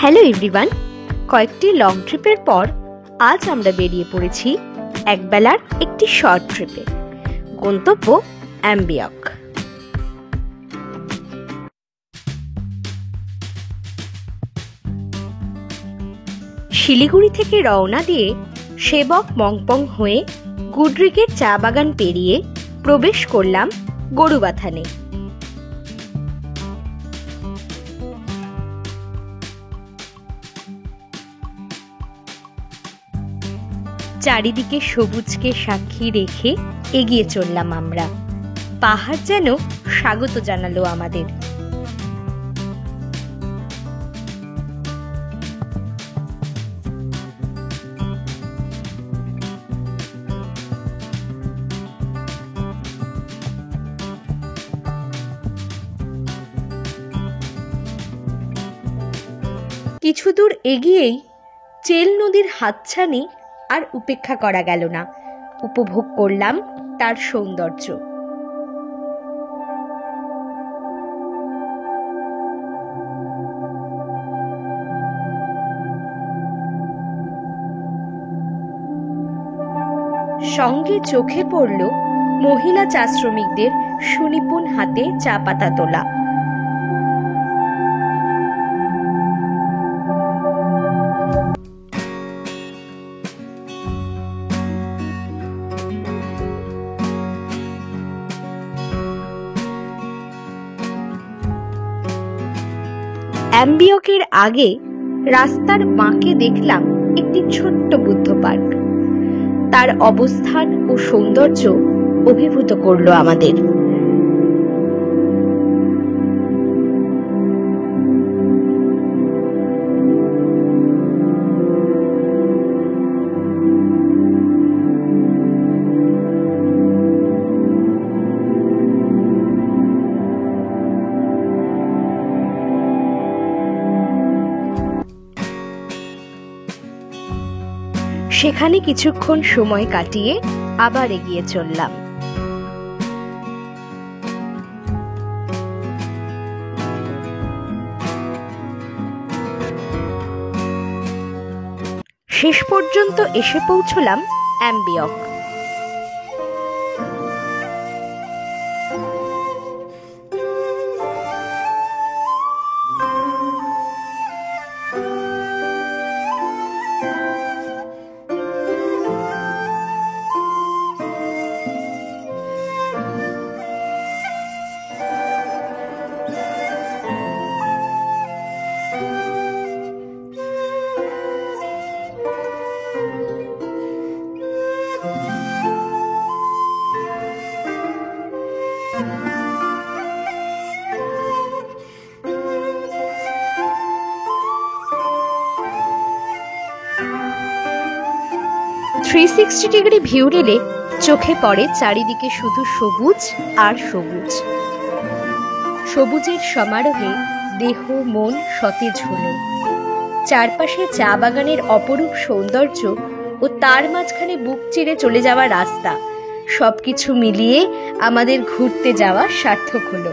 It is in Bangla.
হ্যালো এভরিওয়ান, কয়েকটি লং ট্রিপের পর আজ আমরা বেরিয়ে পড়েছি একবেলার একটি শর্ট ট্রিপে। গন্তব্য অ্যাম্বিয়ক। শিলিগুড়ি থেকে রওনা দিয়ে সেবক মংপং হয়ে গুডরিকের চা বাগান পেরিয়ে প্রবেশ করলাম গরুবাথানে। চারিদিকে সবুজকে সাক্ষী রেখে এগিয়ে চললাম আমরা। পাহাড় যেন স্বাগত জানালো আমাদের। কিছু দূর এগিয়েই চেল নদীর হাতছানি আর উপেক্ষা করা গেল না। উপভোগ করলাম তার সৌন্দর্য। সঙ্গে চোখে পড়ল মহিলা চা শ্রমিকদের সুনিপুণ হাতে চা পাতা তোলা। অ্যাম্বিয়কের আগে রাস্তার বাঁকে দেখলাম একটি ছোট্ট বুদ্ধ পার্ক। তার অবস্থান ও সৌন্দর্য অভিভূত করলো আমাদের। সেখানে কিছুক্ষণ সময় কাটিয়ে আবার এগিয়ে চললাম। শেষ পর্যন্ত এসে পৌঁছলাম অ্যাম্বিয়ক। থ্রি 360 ডিগ্রি ভিউ রেলে চোখে পড়ে চারিদিকে শুধু সবুজ আর সবুজ। সবুজের সমারোহে দেহ মন সতেজ হলো। চারপাশে চা বাগানের অপরূপ সৌন্দর্য ও তার মাঝখানে বুক চিরে চলে যাওয়া রাস্তা, সবকিছু মিলিয়ে আমাদের ঘুরতে যাওয়া সার্থক হলো।